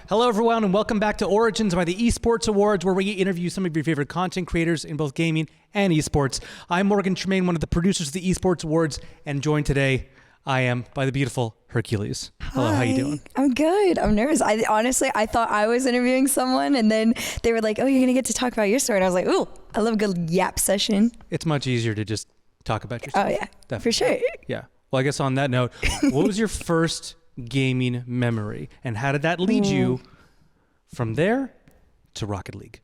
Hello, everyone, and welcome back to Origins by the Esports Awards, where we interview some of your favorite content creators in both gaming and esports. I'm Morgan Tremaine, one of the producers of the Esports Awards, and joined today, I am by the beautiful Herculyse. Hello, Hi. how you doing? I'm good. I'm nervous. I thought I was interviewing someone, and then they were like, "Oh, you're gonna get to talk about your story." And I was like, "Ooh, I love a good yap session." It's much easier to just talk about yourself. Oh yeah, Definitely. for sure. Yeah. Well, I guess on that note, what was your first gaming memory, and how did that lead you from there to Rocket League?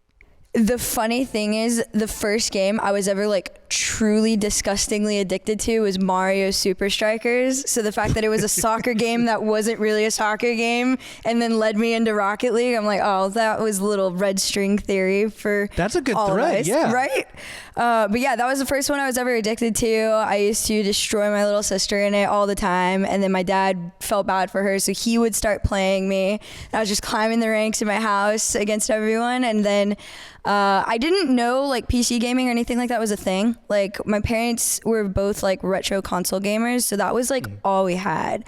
The funny thing is, the first game I was ever like truly disgustingly addicted to was Mario Super Strikers. So the fact that it was a soccer game that wasn't really a soccer game and then led me into Rocket League, I'm like, oh, that was a little red string theory for That's a good all thread, of us, yeah. right? But yeah, that was the first one I was ever addicted to. I used to destroy my little sister in it all the time, and then my dad felt bad for her, so he would start playing me. And I was just climbing the ranks in my house against everyone, and then I didn't know like PC gaming or anything like that was a thing. Like my parents were both like retro console gamers, so that was like all we had.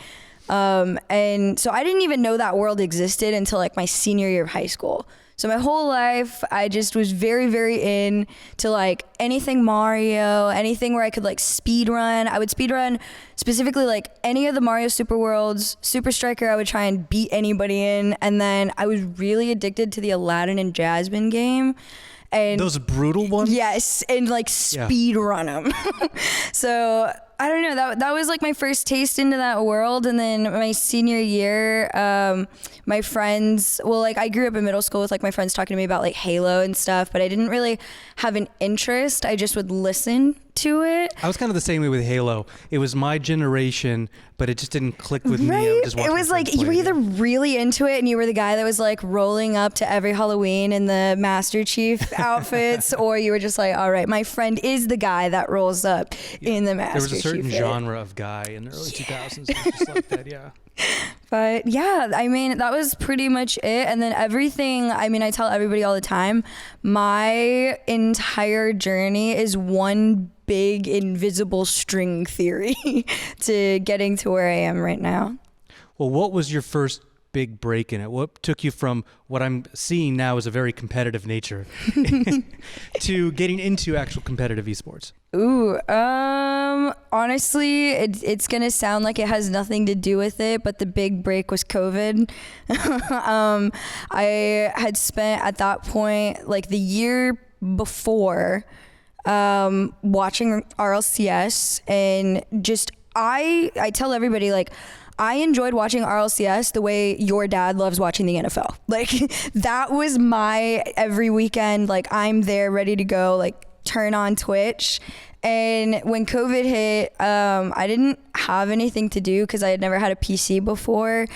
And so I didn't even know that world existed until like my senior year of high school. So my whole life, I just was very, very into like anything Mario, anything where I could like speed run. I would speed run specifically like any of the Mario Super Worlds, Super Striker. I would try and beat anybody in. And then I was really addicted to the Aladdin and Jasmine game. And Those brutal ones? yes, and like speed run them. So I don't know, that was like my first taste into that world. And then my senior year, my friends, well, like I grew up in middle school with like my friends talking to me about like Halo and stuff, but I didn't really have an interest. I just would listen to it. I was kind of the same way with Halo. It was my generation, but it just didn't click with me. I would just watch It my was friends like you were play either really into it and you were the guy that was like rolling up to every Halloween in the Master Chief outfits, or you were just like, all right, my friend is the guy that rolls up in the Master Chief. There was a certain fit. genre of guy in the early 2000s. It was just like that, yeah. But yeah, I mean, that was pretty much it. And then everything, I mean, I tell everybody all the time, my entire journey is one big invisible string theory to getting to where I am right now. Well, what was your first big break in it? What took you from what I'm seeing now as a very competitive nature to getting into actual competitive esports? Ooh, honestly, it's gonna sound like it has nothing to do with it, but the big break was COVID. I had spent at that point, like the year before, watching RLCS, and just I tell everybody, like, I enjoyed watching RLCS the way your dad loves watching the NFL. Like that was my every weekend, like I'm there ready to go, like turn on Twitch. And when COVID hit, I didn't have anything to do because I had never had a PC before.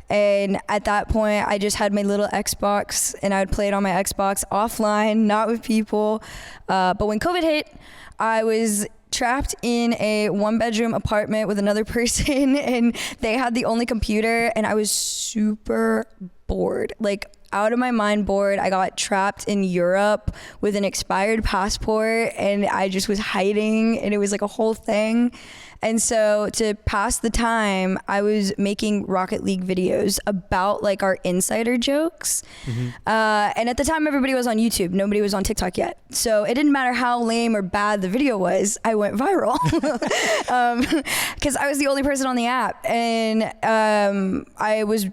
And at that point, I just had my little Xbox, and I would play it on my Xbox offline, not with people. But when COVID hit, I was trapped in a one-bedroom apartment with another person, and they had the only computer, and I was super bored, like out of my mind bored. I got trapped in Europe with an expired passport, and I just was hiding, and it was like a whole thing. And so to pass the time, I was making Rocket League videos about like our insider jokes. And at the time, everybody was on YouTube. Nobody was on TikTok yet. So it didn't matter how lame or bad the video was, I went viral. Because I was the only person on the app. And I was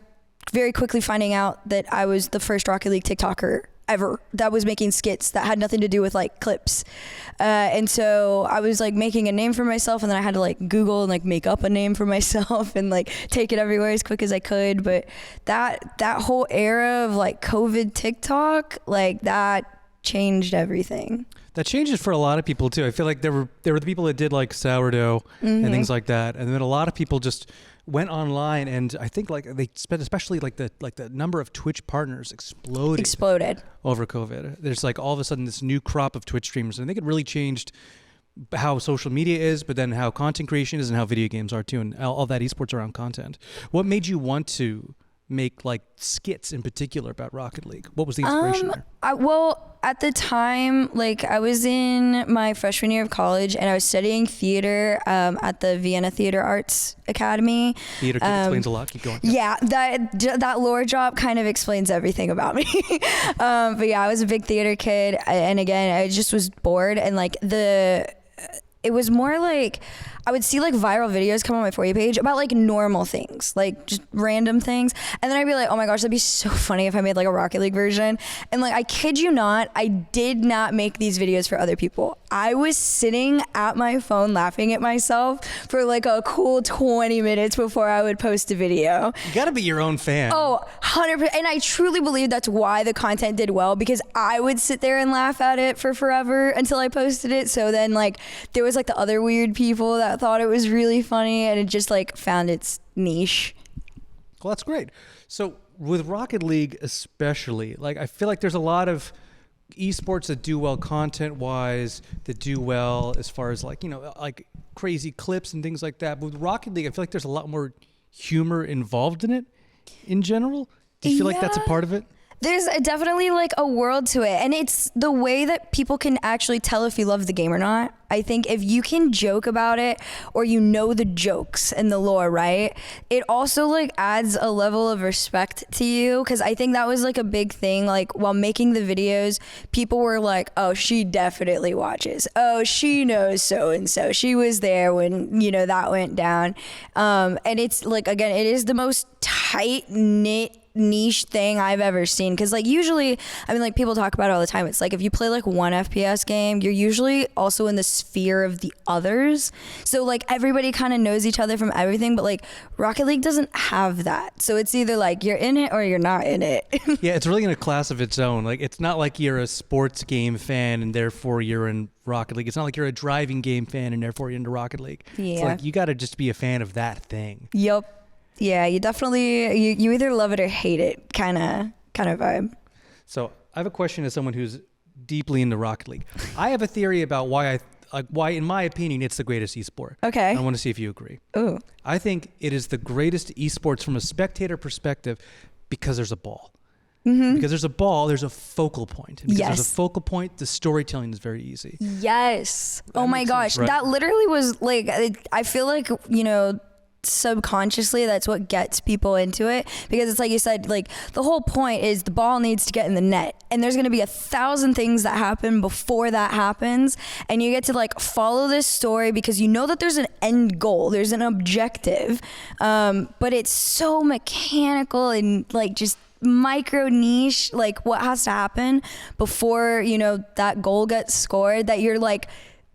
very quickly finding out that I was the first Rocket League TikToker ever that was making skits that had nothing to do with like clips. And so I was like making a name for myself, and then I had to like Google and like make up a name for myself and like take it everywhere as quick as I could. But that whole era of like COVID TikTok, like that changed everything. That changed it for a lot of people too. I feel like there were the people that did like sourdough and things like that, and then a lot of people just went online, and I think like they spent, especially like the number of Twitch partners exploded over COVID. There's like all of a sudden this new crop of Twitch streamers, and I think it really changed how social media is, but then how content creation is and how video games are too, and all that esports around content. What made you want to make like skits in particular about Rocket League? What was the inspiration there? Well, at the time, like I was in my freshman year of college and I was studying theater at the Vienna Theater Arts Academy. Theater explains a lot. Keep going. Yeah, that lore drop kind of explains everything about me. But yeah, I was a big theater kid, and again, I just was bored, and like it was more like I would see like viral videos come on my For You page about like normal things, like just random things. And then I'd be like, oh my gosh, that'd be so funny if I made like a Rocket League version. And like, I kid you not, I did not make these videos for other people. I was sitting at my phone laughing at myself for like a cool 20 minutes before I would post a video. You gotta be your own fan. Oh, 100%. And I truly believe that's why the content did well, because I would sit there and laugh at it for forever until I posted it. So then like there was like the other weird people that thought it was really funny, and it just like found its niche. Well, that's great. So with Rocket League especially, like I feel like there's a lot of esports that do well content-wise, that do well as far as like, you know, like crazy clips and things like that. But with Rocket League, I feel like there's a lot more humor involved in it in general. Do you feel like that's a part of it? There's definitely like a world to it, and it's the way that people can actually tell if you love the game or not. I think if you can joke about it, or you know the jokes and the lore, right? It also like adds a level of respect to you, because I think that was like a big thing. Like while making the videos, people were like, "Oh, she definitely watches. Oh, she knows so and so. She was there when, you know, that went down." And it's like, again, it is the most tight knit niche thing I've ever seen, because like usually, I mean, like people talk about it all the time, it's like if you play like one FPS game, you're usually also in the sphere of the others, so like everybody kind of knows each other from everything. But like Rocket League doesn't have that, so it's either like you're in it or you're not in it. Yeah, it's really in a class of its own. Like it's not like you're a sports game fan and therefore you're in Rocket League. It's not like you're a driving game fan and therefore you're into Rocket League. Yeah, it's like you got to just be a fan of that thing. Yep. Yeah, you definitely, you either love it or hate it kind of vibe. So I have a question as someone who's deeply into Rocket League. I have a theory about why in my opinion, it's the greatest esport. Okay. I want to see if you agree. Ooh. I think it is the greatest esports from a spectator perspective because there's a ball. Mm-hmm. Because there's a ball, there's a focal point. And because there's a focal point, the storytelling is very easy. Yes. That oh my gosh. Sense, right? That literally was like, I feel like, you know, subconsciously that's what gets people into it, because it's like you said, like the whole point is the ball needs to get in the net, and there's going to be 1,000 things that happen before that happens, and you get to like follow this story because you know that there's an end goal, there's an objective, but it's so mechanical and like just micro niche, like what has to happen before, you know, that goal gets scored, that you're like,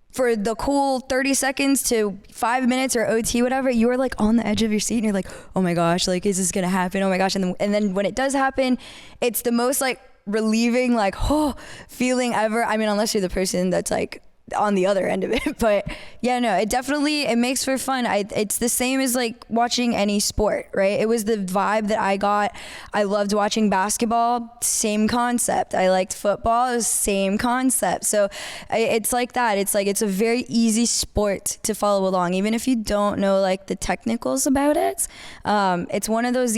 for the cool 30 seconds to 5 minutes or OT, whatever, you are like on the edge of your seat and you're like, oh my gosh, like, is this gonna happen? Oh my gosh. And then when it does happen, it's the most like relieving, like, oh, feeling ever. I mean, unless you're the person that's like on the other end of it. But yeah, no, it makes for fun. It's the same as like watching any sport, right? It was the vibe that I got. I loved watching basketball, same concept. I liked football, same concept. So it's like that. It's like, it's a very easy sport to follow along, even if you don't know like the technicals about it. It's one of those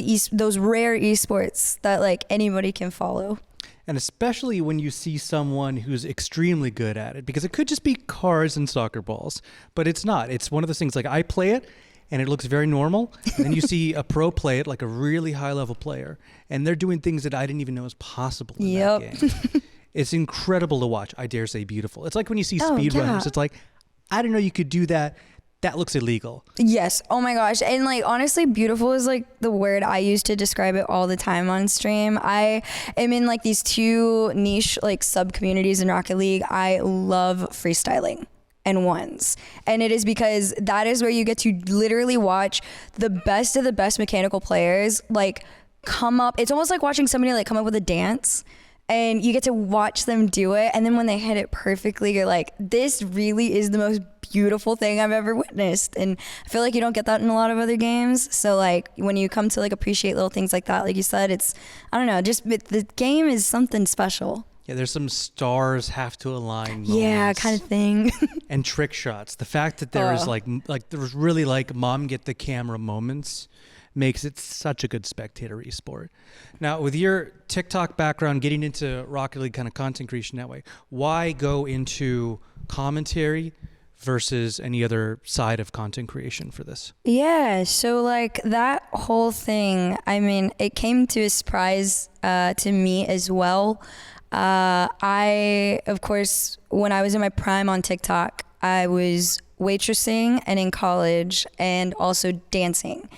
rare esports that like anybody can follow. And especially when you see someone who's extremely good at it, because it could just be cars and soccer balls, but it's not. It's one of those things like I play it and it looks very normal. And then you see a pro play it, like a really high level player, and they're doing things that I didn't even know was possible in that game. It's incredible to watch. I dare say beautiful. It's like when you see speedrunners, it's like, I didn't know you could do that. That looks illegal. Yes. Oh my gosh. And like, honestly, beautiful is like the word I use to describe it all the time on stream. I am in like these two niche like sub communities in Rocket League. I love freestyling and ones. And it is because that is where you get to literally watch the best of the best mechanical players like come up. It's almost like watching somebody like come up with a dance. And you get to watch them do it. And then when they hit it perfectly, you're like, this really is the most beautiful thing I've ever witnessed. And I feel like you don't get that in a lot of other games. So like when you come to like appreciate little things like that, like you said, it's, I don't know, just the game is something special. Yeah, there's some stars have to align moments. Yeah, kind of thing. And trick shots. The fact that there is like there was really like mom get the camera moments makes it such a good spectator esport. Now, with your TikTok background, getting into Rocket League kind of content creation that way, why go into commentary versus any other side of content creation for this? Yeah, so like that whole thing, I mean, it came to a surprise to me as well. I, of course, when I was in my prime on TikTok, I was waitressing and in college and also dancing.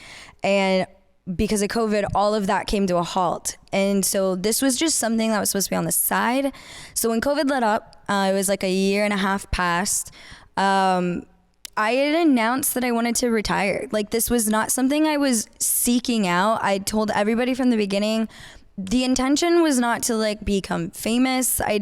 And because of COVID, all of that came to a halt. And so this was just something that was supposed to be on the side. So when COVID let up, it was like a year and a half past. I had announced that I wanted to retire. Like, this was not something I was seeking out. I told everybody from the beginning, the intention was not to like become famous. I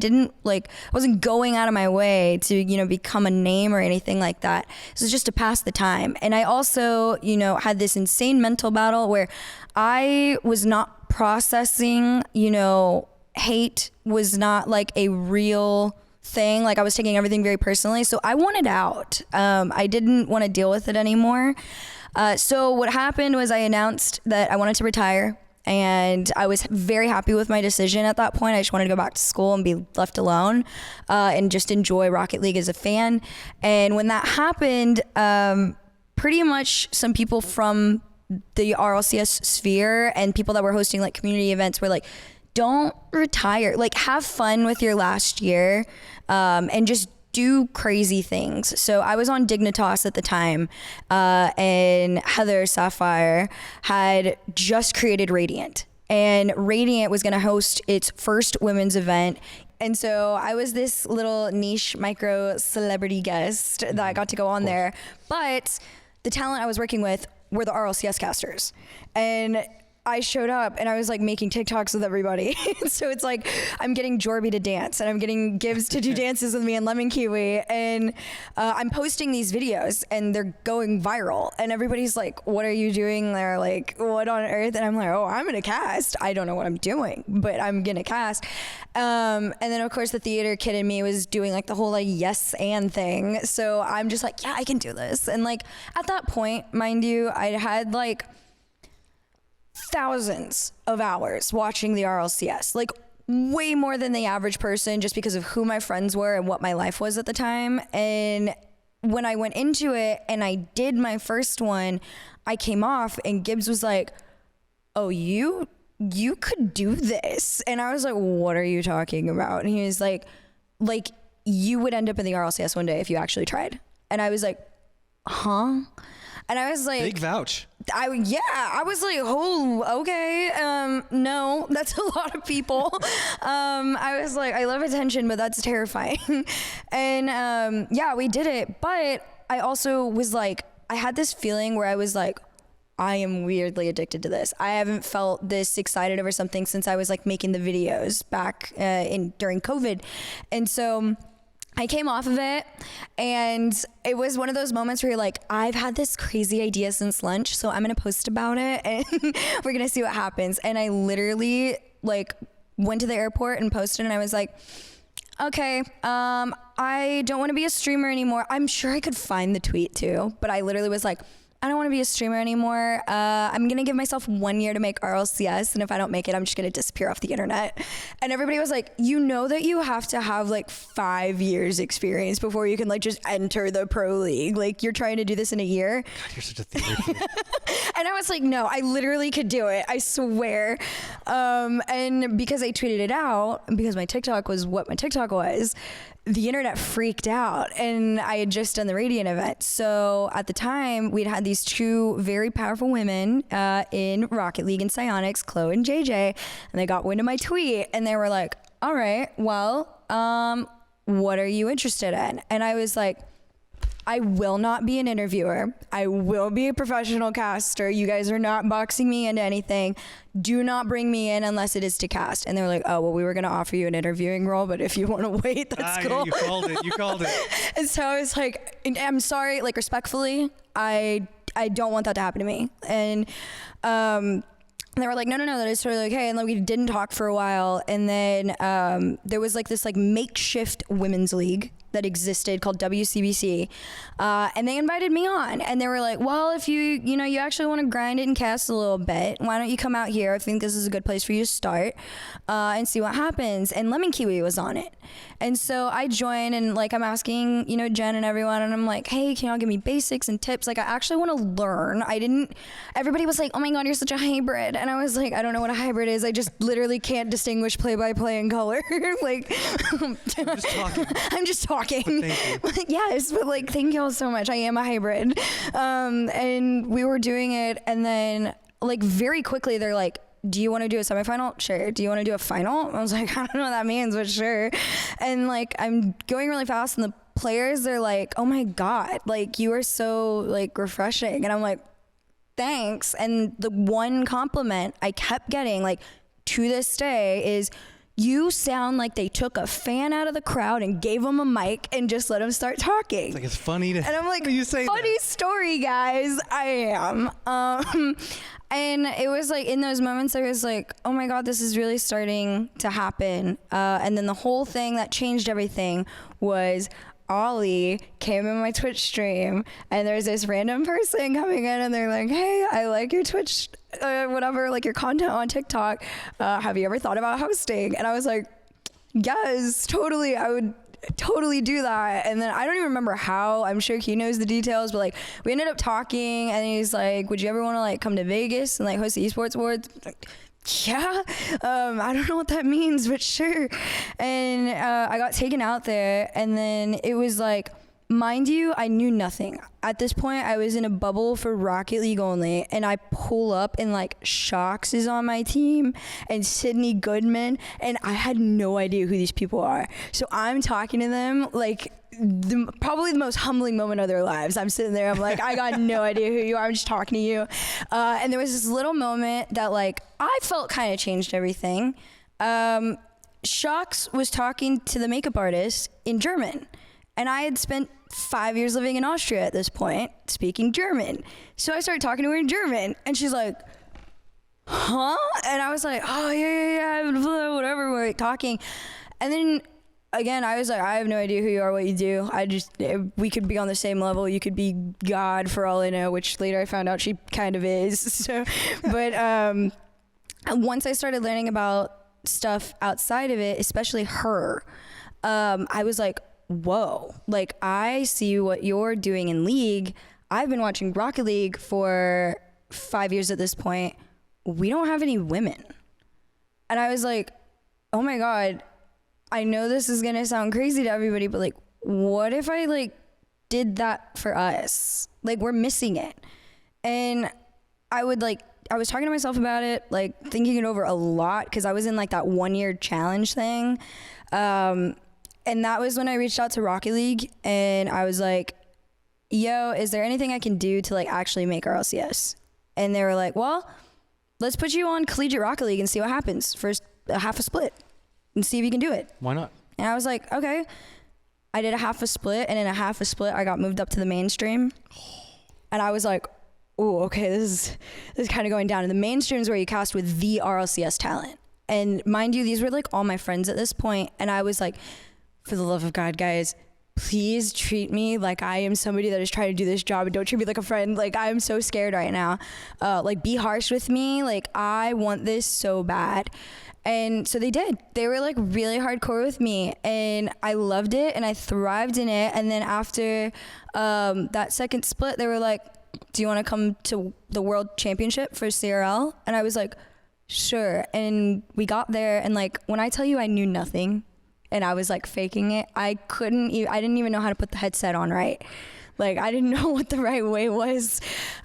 wasn't going out of my way to, you know, become a name or anything like that. This was just to pass the time. And I also, you know, had this insane mental battle where I was not processing, you know, hate was not like a real thing. Like, I was taking everything very personally. So I wanted out. I didn't want to deal with it anymore. So what happened was I announced that I wanted to retire, and I was very happy with my decision at that point. I just wanted to go back to school and be left alone, and just enjoy Rocket League as a fan. And when that happened, pretty much some people from the RLCS sphere and people that were hosting like community events were like, don't retire, like have fun with your last year, and just do crazy things. So I was on Dignitas at the time, and Heather Sapphire had just created Radiant, and Radiant was going to host its first women's event. And so I was this little niche micro celebrity guest that got to go on there, but the talent I was working with were the RLCS casters. And I showed up and I was like making TikToks with everybody. So it's like I'm getting Jorby to dance and I'm getting Gibbs to do dances with me and Lemon Kiwi, and I'm posting these videos and they're going viral, and everybody's like, what are you doing? They're like, what on earth? And I'm like, oh, I'm gonna cast. I don't know what I'm doing, but I'm gonna cast. And then of course the theater kid in me was doing like the whole like yes and thing. So I'm just like, yeah, I can do this. And like at that point, mind you, I had like thousands of hours watching the RLCS, like way more than the average person, just because of who my friends were and what my life was at the time. And when I went into it and I did my first one, I came off and Gibbs was like, oh, you could do this. And I was like, what are you talking about? And he was like you would end up in the RLCS one day if you actually tried. And I was like, huh? And I was like, big vouch. I was like, oh, okay. No, that's a lot of people. I was like, I love attention, but that's terrifying. And yeah, we did it. But I also was like, I had this feeling where I was like, I am weirdly addicted to this. I haven't felt this excited over something since I was like making the videos back during COVID. And so I came off of it, and it was one of those moments where you're like, I've had this crazy idea since lunch, so I'm gonna post about it and we're gonna see what happens. And I literally like went to the airport and posted, and I was like, okay, I don't want to be a streamer anymore. I'm sure I could find the tweet too, but I literally was like, I don't want to be a streamer anymore. I'm going to give myself 1 year to make RLCS. And if I don't make it, I'm just going to disappear off the internet. And everybody was like, you know that you have to have like 5 years experience before you can like just enter the pro league. Like you're trying to do this in a year. God, you're such a theater kid. And I was like, no, I literally could do it. I swear. And because I tweeted it out, because my TikTok was what my TikTok was, the internet freaked out, and I had just done the Radiant event. So at the time, we'd had these two very powerful women in Rocket League and Psionics, Chloe and JJ, and they got wind of my tweet, and they were like, all right, well, what are you interested in? And I was like, I will not be an interviewer. I will be a professional caster. You guys are not boxing me into anything. Do not bring me in unless it is to cast. And they were like, oh, well, we were going to offer you an interviewing role, but if you want to wait, that's cool. Yeah, you called it. And so I was like, I'm sorry, like respectfully, I don't want that to happen to me. And they were like, no, that is totally okay. And like, we didn't talk for a while. And then there was like this like makeshift women's league that existed called WCBC, and they invited me on, and they were like, well, if you actually want to grind it and cast a little bit, why don't you come out here? I think this is a good place for you to start and see what happens. And Lemon Kiwi was on it, and so I joined, and like I'm asking Jen and everyone, and I'm like, hey, can y'all give me basics and tips? Like I actually want to learn. Everybody was like, oh my god, you're such a hybrid, and I was like, I don't know what a hybrid is. I just literally can't distinguish play-by-play and color. Like I'm just talking. Thank you. Yes, but like, thank y'all so much. I am a hybrid. And we were doing it, and then like very quickly they're like, do you want to do a semifinal? Sure. Do you want to do a final? I was like, I don't know what that means, but sure. And like, I'm going really fast, and the players, they're like, oh my god, like you are so like refreshing. And I'm like, thanks. And the one compliment I kept getting, like to this day, is, you sound like they took a fan out of the crowd and gave them a mic and just let them start talking. It's like, it's funny to, and I'm like, you say funny that. Story, guys. I am. And it was like in those moments I was like, oh my god, this is really starting to happen. And then the whole thing that changed everything was Ollie came in my Twitch stream, and there's this random person coming in, and they're like, hey, I like your Twitch, whatever, like your content on TikTok. Have you ever thought about hosting? And I was like, yes, totally. I would totally do that. And then I don't even remember how. I'm sure he knows the details, but like we ended up talking, and he's like, would you ever want to like come to Vegas and like host the Esports Awards? Yeah, I don't know what that means, but sure. And I got taken out there, and then it was like, mind you, I knew nothing. At this point, I was in a bubble for Rocket League only, and I pull up, and like Shocks is on my team, and Sydney Goodman, and I had no idea who these people are. So I'm talking to them like probably the most humbling moment of their lives. I'm sitting there, I'm like, I got no idea who you are, I'm just talking to you. And there was this little moment that like I felt kind of changed everything. Shocks was talking to the makeup artist in German, and I had spent 5 years living in Austria at this point, speaking German. So I started talking to her in German, and she's like, huh? And I was like, oh yeah, whatever, we're like talking. And then again, I was like, I have no idea who you are, what you do. We could be on the same level. You could be God for all I know, which later I found out she kind of is. So, but once I started learning about stuff outside of it, especially her, I was like, whoa, like I see what you're doing in League. I've been watching Rocket League for 5 years at this point. We don't have any women. And I was like, oh my God, I know this is gonna sound crazy to everybody, but like, what if I like did that for us? Like, we're missing it. And I was talking to myself about it, like thinking it over a lot, because I was in like that 1 year challenge thing. And that was when I reached out to Rocket League, and I was like, yo, is there anything I can do to like actually make RLCS? And they were like, well, let's put you on Collegiate Rocket League and see what happens for a half a split and see if you can do it. Why not? And I was like, okay. I did a half a split, and in a half a split, I got moved up to the mainstream. And I was like, oh, okay, this is kind of going down. And the mainstream is where you cast with the RLCS talent. And mind you, these were like all my friends at this point. And I was like, for the love of God, guys, please treat me like I am somebody that is trying to do this job, and don't treat me like a friend. Like, I'm so scared right now. Like, be harsh with me. Like, I want this so bad. And so they did. They were like really hardcore with me, and I loved it, and I thrived in it. And then after that second split, they were like, do you want to come to the World Championship for CRL? And I was like, sure. And we got there, and like, when I tell you I knew nothing, and I was like faking it, I didn't even know how to put the headset on right. Like, I didn't know what the right way was,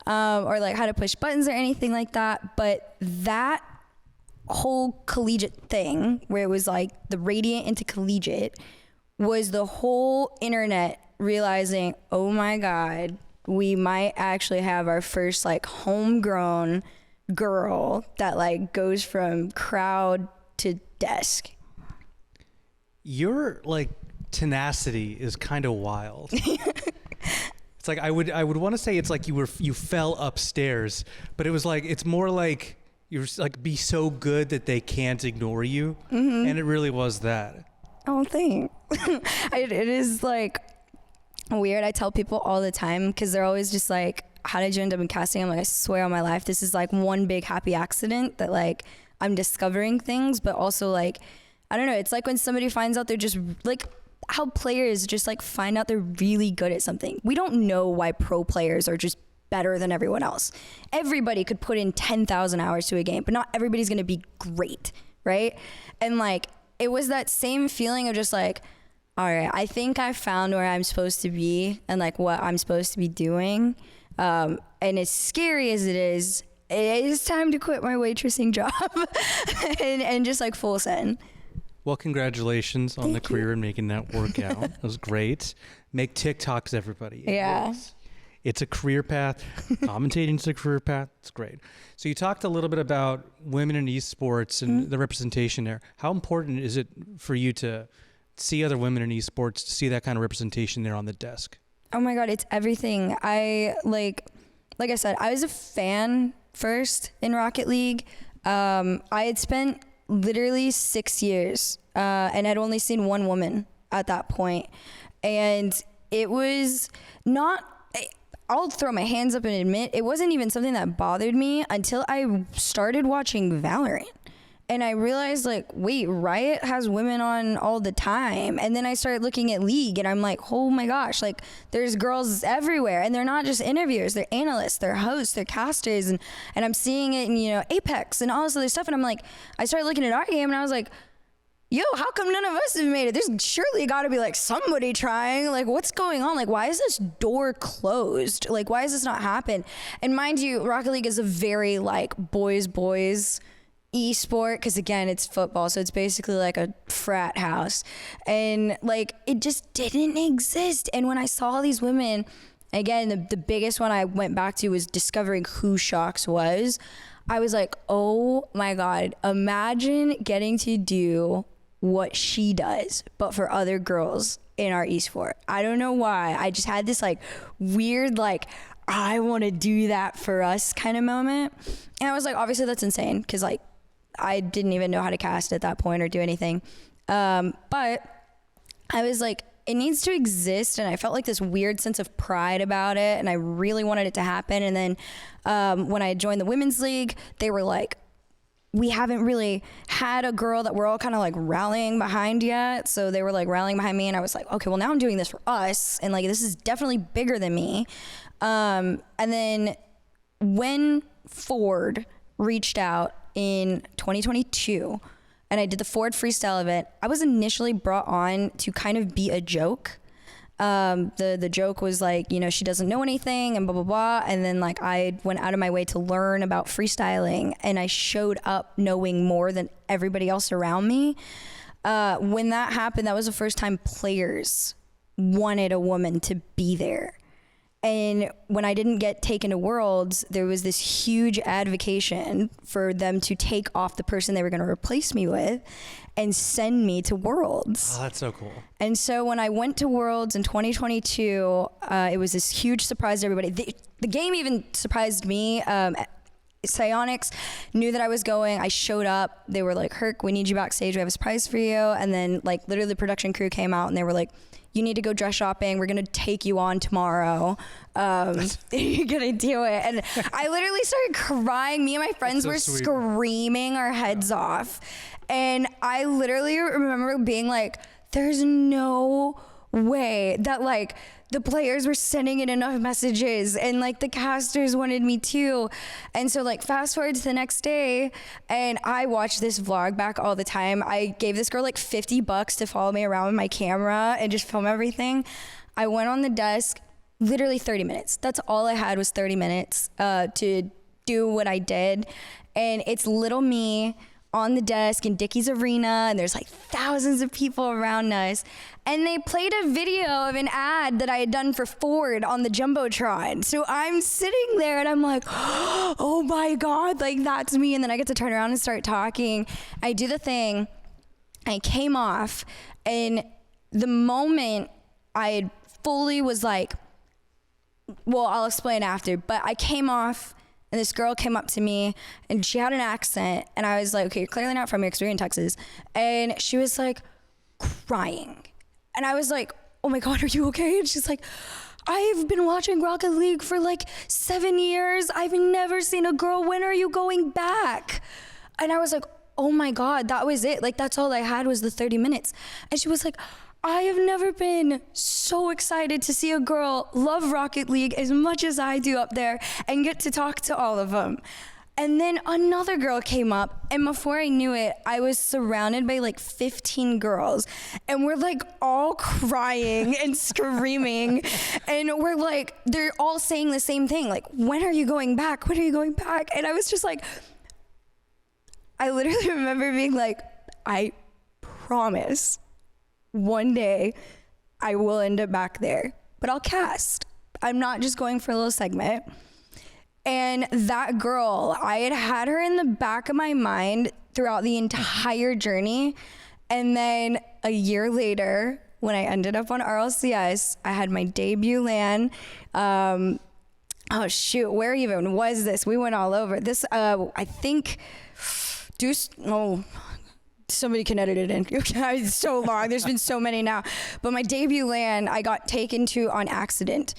or like how to push buttons or anything like that. But that whole collegiate thing, where it was like the Radiant into collegiate, was the whole internet realizing, oh my God, we might actually have our first like homegrown girl that like goes from crowd to desk. Your like tenacity is kind of wild. It's like I would want to say it's like you fell upstairs, but it was like, it's more like you're like, be so good that they can't ignore you. Mm-hmm. And it really was that. Oh, thanks. It is like weird. I tell people all the time because they're always just like, how did you end up in casting? I'm like, I swear on my life, this is like one big happy accident that like I'm discovering things, but also like, I don't know. It's like when somebody finds out they're just like how players just like find out they're really good at something. We don't know why pro players are just better than everyone else. Everybody could put in 10,000 hours to a game, but not everybody's going to be great. Right. And like, it was that same feeling of just like, all right, I think I found where I'm supposed to be and like what I'm supposed to be doing. And as scary as it is time to quit my waitressing job and just like full send. Well, congratulations on the career and making that work out. That was great. Make TikToks, everybody. Yeah. It's a career path. Commentating is a career path. It's great. So you talked a little bit about women in esports and the representation there. How important is it for you to see other women in esports, to see that kind of representation there on the desk? Oh my God, it's everything. I like I said, I was a fan first in Rocket League. I had spent literally 6 years and had only seen one woman at that point. And it was not, I'll throw my hands up and admit, it wasn't even something that bothered me until I started watching Valorant. And I realized like, wait, Riot has women on all the time. And then I started looking at League and I'm like, oh my gosh, like there's girls everywhere. And they're not just interviewers, they're analysts, they're hosts, they're casters. And I'm seeing it in, you know, Apex and all this other stuff. And I'm like, I started looking at our game and I was like, yo, how come none of us have made it? There's surely got to be like somebody trying. Like, what's going on? Like, why is this door closed? Like, why does this not happen? And mind you, Rocket League is a very like boys esport, because again, it's football, so it's basically like a frat house, and like it just didn't exist. And when I saw these women, again, the biggest one I went back to was discovering who Shox was. I was like, oh my God, imagine getting to do what she does, but for other girls in our esport. I don't know why. I just had this like weird, like, I want to do that for us kind of moment. And I was like, obviously that's insane, because like I didn't even know how to cast at that point or do anything. But I was like, it needs to exist. And I felt like this weird sense of pride about it. And I really wanted it to happen. And then when I joined the women's league, they were like, we haven't really had a girl that we're all kind of like rallying behind yet. So they were like rallying behind me. And I was like, okay, well now I'm doing this for us. And like, this is definitely bigger than me. And then when Ford reached out in 2022 and I did the Ford freestyle event, I was initially brought on to kind of be a joke. The joke was like, you know, she doesn't know anything and blah, blah, blah. And then like I went out of my way to learn about freestyling and I showed up knowing more than everybody else around me. When that happened, that was the first time players wanted a woman to be there. And when I didn't get taken to Worlds, there was this huge advocacy for them to take off the person they were going to replace me with and send me to Worlds. Oh, that's so cool. And so when I went to Worlds in 2022, it was this huge surprise to everybody. The game even surprised me. Psyonix knew that I was going. I showed up. They were like, Herc, we need you backstage. We have a surprise for you. And then like literally the production crew came out and they were like, you need to go dress shopping. We're going to take you on tomorrow. You're going to do it. And I literally started crying. Me and my friends were screaming our heads off. And I literally remember being like, there's no way that like the players were sending in enough messages and like the casters wanted me too. And so like fast forward to the next day and I watch this vlog back all the time. I gave this girl like $50 to follow me around with my camera and just film everything. I went on the desk, literally 30 minutes. That's all I had was 30 minutes to do what I did. And it's little me on the desk in Dickey's Arena, and there's like thousands of people around us. And they played a video of an ad that I had done for Ford on the Jumbotron. So I'm sitting there and I'm like, oh my God, like that's me. And then I get to turn around and start talking. I do the thing. I came off, and the moment I fully was like, well, I'll explain after, but I came off. And this girl came up to me and she had an accent and I was like, okay, you're clearly not from here because we're in Texas. And she was like crying. And I was like, oh my God, are you okay? And she's like, I've been watching Rocket League for like 7 years. I've never seen a girl. When are you going back? And I was like, oh my God, that was it. Like, that's all I had was the 30 minutes. And she was like, I have never been so excited to see a girl love Rocket League as much as I do up there and get to talk to all of them. And then another girl came up, and before I knew it, I was surrounded by like 15 girls, and we're like all crying and screaming, and we're like, they're all saying the same thing, like, when are you going back? When are you going back? And I was just like, I literally remember being like, I promise one day I will end up back there, but I'll cast. I'm not just going for a little segment. And that girl, I had her in the back of my mind throughout the entire journey. And then a year later, when I ended up on RLCS, I had my debut LAN. Oh shoot, where even was this? We went all over. This, I think, somebody can edit it in. It's so long. There's been so many now. But my debut LAN, I got taken to on accident.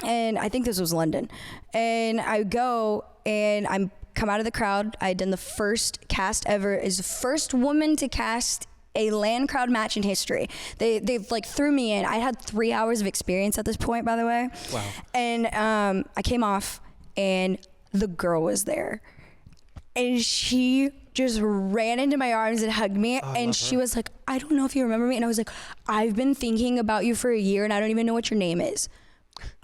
And I think this was London. And I go and I'm come out of the crowd. I had done the first cast ever, as the first woman to cast a LAN crowd match in history. They like threw me in. I had 3 hours of experience at this point, by the way. Wow. And I came off and the girl was there. And she just ran into my arms and hugged me. And she was like, I don't know if you remember me. And I was like, I've been thinking about you for a year and I don't even know what your name is.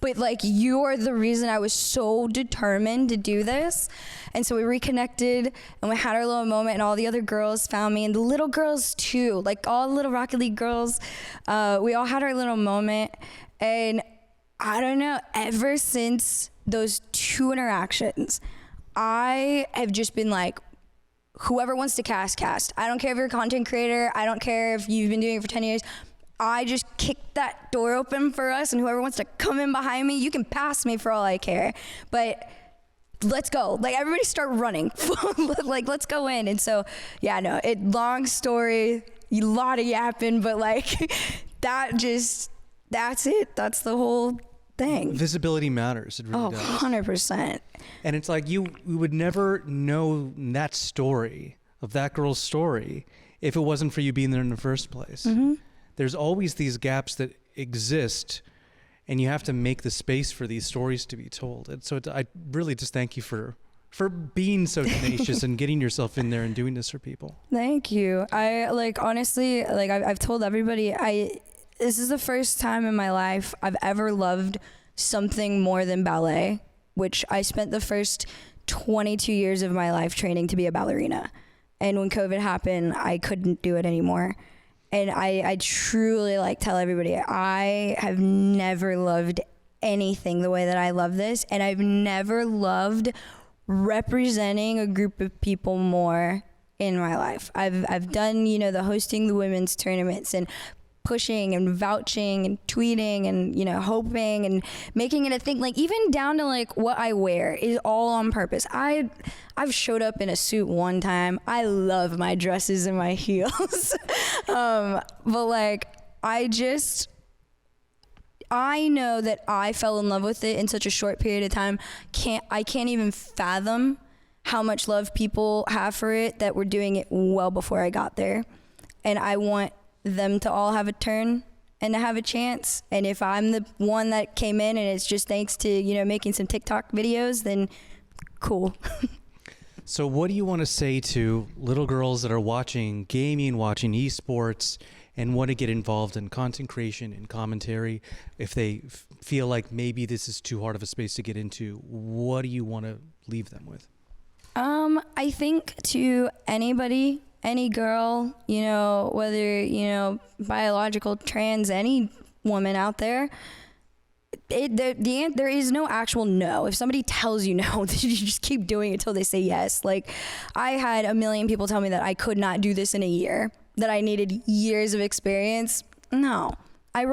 But like, you are the reason I was so determined to do this. And so we reconnected and we had our little moment, and all the other girls found me, and the little girls too, like all the little Rocket League girls. We all had our little moment. And I don't know, ever since those 2 interactions, I have just been like, whoever wants to cast. I don't care if you're a content creator. I don't care if you've been doing it for 10 years. I just kicked that door open for us, and whoever wants to come in behind me, you can pass me for all I care. But let's go. Like, everybody start running. Like, let's go in. And so, yeah, no, long story, a lot of yapping, but like, that's it. That's the whole thing. Visibility matters. It really does. 100%. And it's like we would never know that story of that girl's story if it wasn't for you being there in the first place. Mm-hmm. There's always these gaps that exist, and you have to make the space for these stories to be told. And so I really just thank you for being so tenacious and getting yourself in there and doing this for people. Thank you. I honestly, I've told everybody, this is the first time in my life I've ever loved something more than ballet, which I spent the first 22 years of my life training to be a ballerina. And when COVID happened, I couldn't do it anymore. And I truly tell everybody, I have never loved anything the way that I love this. And I've never loved representing a group of people more in my life. I've done, the hosting the women's tournaments and pushing and vouching and tweeting and, hoping and making it a thing. Like, even down to what I wear is all on purpose. I've showed up in a suit one time. I love my dresses and my heels. But I know that I fell in love with it in such a short period of time. I can't even fathom how much love people have for it, that were doing it well before I got there. And I want them to all have a turn and to have a chance. And if I'm the one that came in and it's just thanks to, making some TikTok videos, then cool. So what do you want to say to little girls that are watching gaming, watching esports, and want to get involved in content creation and commentary? If they feel like maybe this is too hard of a space to get into, what do you want to leave them with? I think to anybody, any girl, whether, biological, trans, any woman out there, there is no actual no. If somebody tells you no, you just keep doing it until they say yes. Like, I had a million people tell me that I could not do this in a year, that I needed years of experience. No. I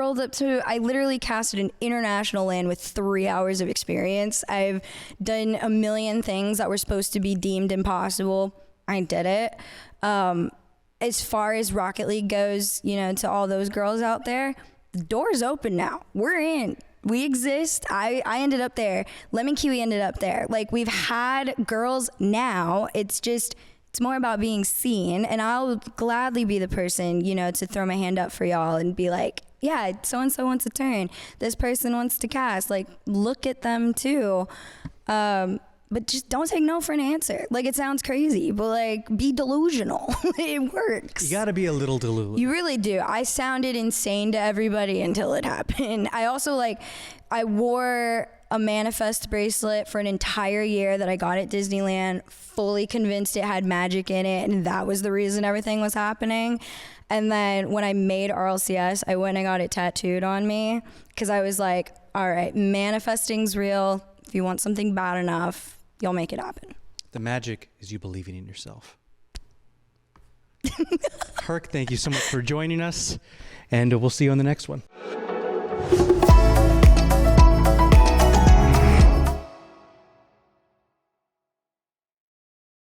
literally casted an international LAN with 3 hours of experience. I've done a million things that were supposed to be deemed impossible. I did it. And as far as Rocket League goes, you know, to all those girls out there, the door's open now. We're in. We exist. I ended up there. Lemon Kiwi ended up there. Like, we've had girls now. It's more about being seen. And I'll gladly be the person, you know, to throw my hand up for y'all and be like, yeah, so-and-so wants a turn. This person wants to cast. Like, look at them too. But just don't take no for an answer. Like, it sounds crazy, but like, be delusional. It works. You got to be a little delusional. You really do. I sounded insane to everybody until it happened. I also I wore a manifest bracelet for an entire year that I got at Disneyland, fully convinced it had magic in it, and that was the reason everything was happening. And then when I made RLCS, I went and got it tattooed on me because I was like, all right, manifesting's real. If you want something bad enough, you'll make it happen. The magic is you believing in yourself. Herc, thank you so much for joining us, and we'll see you on the next one.